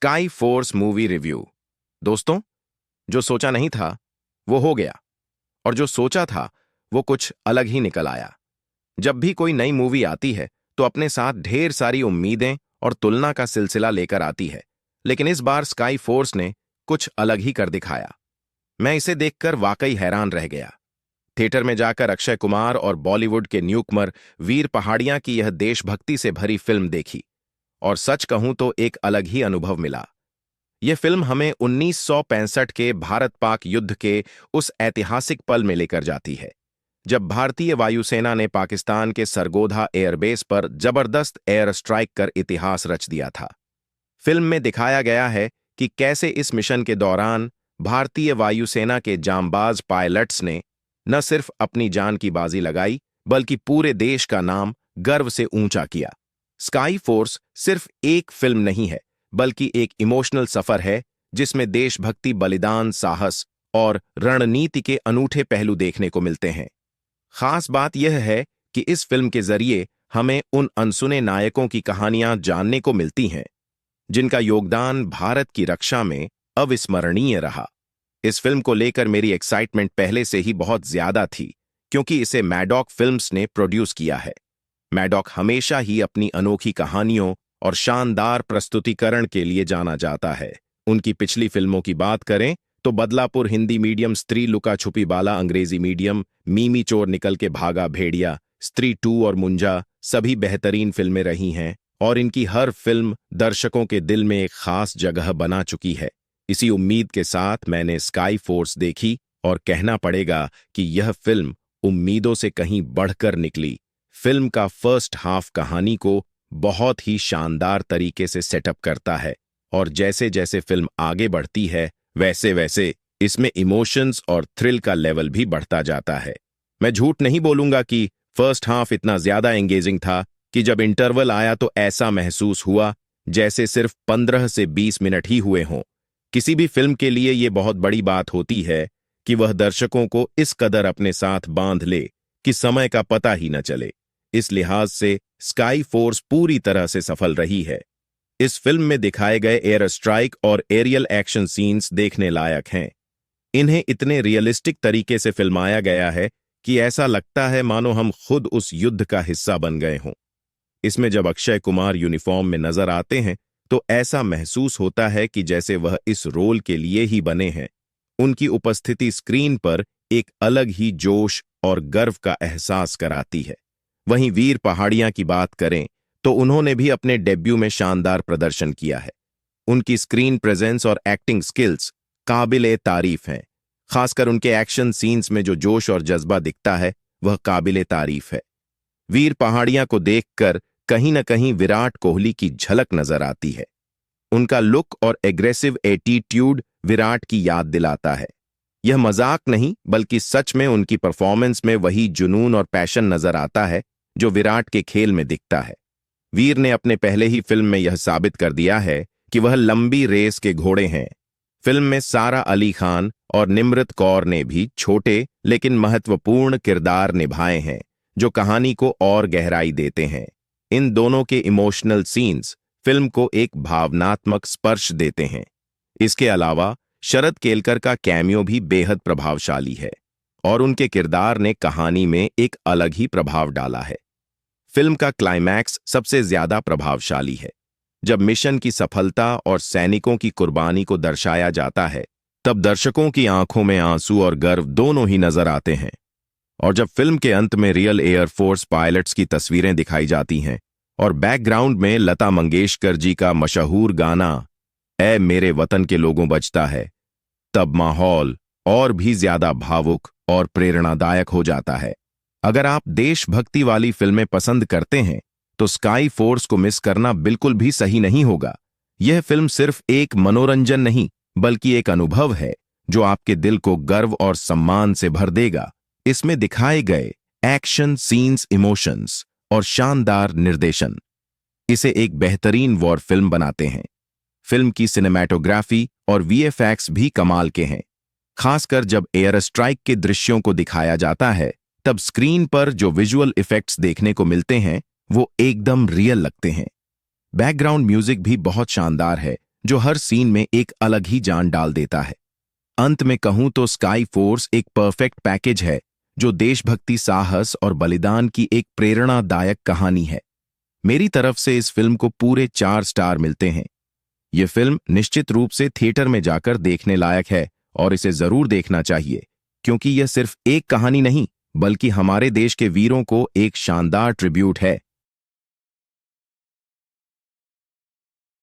Sky force movie review. दोस्तों, जो सोचा नहीं था वो हो गया, और जो सोचा था वो कुछ अलग ही निकल आया। जब भी कोई नई मूवी आती है तो अपने साथ ढेर सारी उम्मीदें और तुलना का सिलसिला लेकर आती है, लेकिन इस बार स्काई फोर्स ने कुछ अलग ही कर दिखाया। मैं इसे देखकर वाकई हैरान रह गया। थिएटर में जाकर अक्षय कुमार और बॉलीवुड के न्यूकमर वीर पहाड़िया की यह देशभक्ति से भरी फिल्म देखी, और सच कहूं तो एक अलग ही अनुभव मिला। यह फिल्म हमें 1965 के भारत पाक युद्ध के उस ऐतिहासिक पल में लेकर जाती है, जब भारतीय वायुसेना ने पाकिस्तान के सरगोधा एयरबेस पर जबरदस्त एयर स्ट्राइक कर इतिहास रच दिया था। फिल्म में दिखाया गया है कि कैसे इस मिशन के दौरान भारतीय वायुसेना के जांबाज पायलट्स ने न सिर्फ अपनी जान की बाजी लगाई, बल्कि पूरे देश का नाम गर्व से ऊंचा किया। स्काई फोर्स सिर्फ एक फिल्म नहीं है, बल्कि एक इमोशनल सफर है जिसमें देशभक्ति, बलिदान, साहस और रणनीति के अनूठे पहलू देखने को मिलते हैं। खास बात यह है कि इस फिल्म के जरिए हमें उन अनसुने नायकों की कहानियां जानने को मिलती हैं जिनका योगदान भारत की रक्षा में अविस्मरणीय रहा। इस फिल्म को लेकर मेरी एक्साइटमेंट पहले से ही बहुत ज्यादा थी, क्योंकि इसे मैडॉक फिल्म्स ने प्रोड्यूस किया है। मैडॉक हमेशा ही अपनी अनोखी कहानियों और शानदार प्रस्तुतिकरण के लिए जाना जाता है। उनकी पिछली फिल्मों की बात करें तो बदलापुर हिंदी मीडियम, स्त्री लुका छुपी बाला अंग्रेजी मीडियम, मीमी चोर निकल के भागा भेड़िया, स्त्री 2 और मुंजा सभी बेहतरीन फिल्में रही हैं, और इनकी हर फिल्म दर्शकों के दिल में एक खास जगह बना चुकी है। इसी उम्मीद के साथ मैंने स्काई फोर्स देखी, और कहना पड़ेगा कि यह फिल्म उम्मीदों से कहीं बढ़कर निकली। फिल्म का फर्स्ट हाफ कहानी को बहुत ही शानदार तरीके से सेटअप करता है, और जैसे जैसे फिल्म आगे बढ़ती है वैसे वैसे इसमें इमोशंस और थ्रिल का लेवल भी बढ़ता जाता है। मैं झूठ नहीं बोलूंगा कि फर्स्ट हाफ इतना ज्यादा एंगेजिंग था कि जब इंटरवल आया तो ऐसा महसूस हुआ जैसे सिर्फ 15 से 20 मिनट ही हुए हों। किसी भी फिल्म के लिए यह बहुत बड़ी बात होती है कि वह दर्शकों को इस कदर अपने साथ बांध ले कि समय का पता ही न चले। इस लिहाज से स्काई फोर्स पूरी तरह से सफल रही है। इस फिल्म में दिखाए गए एयर स्ट्राइक और एरियल एक्शन सीन्स देखने लायक हैं। इन्हें इतने रियलिस्टिक तरीके से फिल्माया गया है कि ऐसा लगता है मानो हम खुद उस युद्ध का हिस्सा बन गए हों। इसमें जब अक्षय कुमार यूनिफॉर्म में नजर आते हैं तो ऐसा महसूस होता है कि जैसे वह इस रोल के लिए ही बने हैं। उनकी उपस्थिति स्क्रीन पर एक अलग ही जोश और गर्व का एहसास कराती है। वहीं वीर पहाड़िया की बात करें तो उन्होंने भी अपने डेब्यू में शानदार प्रदर्शन किया है। उनकी स्क्रीन प्रेजेंस और एक्टिंग स्किल्स काबिले तारीफ हैं। खासकर उनके एक्शन सीन्स में जो जोश और जज्बा दिखता है वह काबिले तारीफ है। वीर पहाड़िया को देखकर कहीं न कहीं विराट कोहली की झलक नजर आती है। उनका लुक और एग्रेसिव एटीट्यूड विराट की याद दिलाता है। यह मजाक नहीं, बल्कि सच में उनकी परफॉर्मेंस में वही जुनून और पैशन नजर आता है जो विराट के खेल में दिखता है। वीर ने अपने पहले ही फिल्म में यह साबित कर दिया है कि वह लंबी रेस के घोड़े हैं। फिल्म में सारा अली खान और निमृत कौर ने भी छोटे लेकिन महत्वपूर्ण किरदार निभाए हैं, जो कहानी को और गहराई देते हैं। इन दोनों के इमोशनल सीन्स फिल्म को एक भावनात्मक स्पर्श देते हैं। इसके अलावा शरद केलकर का कैमियो भी बेहद प्रभावशाली है, और उनके किरदार ने कहानी में एक अलग ही प्रभाव डाला है। फिल्म का क्लाइमैक्स सबसे ज्यादा प्रभावशाली है। जब मिशन की सफलता और सैनिकों की कुर्बानी को दर्शाया जाता है, तब दर्शकों की आंखों में आंसू और गर्व दोनों ही नजर आते हैं। और जब फिल्म के अंत में रियल एयरफोर्स पायलट्स की तस्वीरें दिखाई जाती हैं और बैकग्राउंड में लता मंगेशकर जी का मशहूर गाना ऐ मेरे वतन के लोगों बजता है, तब माहौल और भी ज्यादा भावुक और प्रेरणादायक हो जाता है। अगर आप देशभक्ति वाली फिल्में पसंद करते हैं तो स्काई फोर्स को मिस करना बिल्कुल भी सही नहीं होगा। यह फिल्म सिर्फ एक मनोरंजन नहीं, बल्कि एक अनुभव है जो आपके दिल को गर्व और सम्मान से भर देगा। इसमें दिखाए गए एक्शन सीन्स, इमोशंस और शानदार निर्देशन इसे एक बेहतरीन वॉर फिल्म बनाते हैं। फिल्म की सिनेमैटोग्राफी और वीएफएक्स भी कमाल के हैं। खासकर जब एयर स्ट्राइक के दृश्यों को दिखाया जाता है, तब स्क्रीन पर जो विजुअल इफेक्ट्स देखने को मिलते हैं वो एकदम रियल लगते हैं। बैकग्राउंड म्यूजिक भी बहुत शानदार है, जो हर सीन में एक अलग ही जान डाल देता है। अंत में कहूं तो स्काई फोर्स एक परफेक्ट पैकेज है जो देशभक्ति, साहस और बलिदान की एक प्रेरणादायक कहानी है। मेरी तरफ से इस फिल्म को पूरे 4 स्टार मिलते हैं। यह फिल्म निश्चित रूप से थिएटर में जाकर देखने लायक है और इसे जरूर देखना चाहिए, क्योंकि यह सिर्फ एक कहानी नहीं बल्कि हमारे देश के वीरों को एक शानदार ट्रिब्यूट है।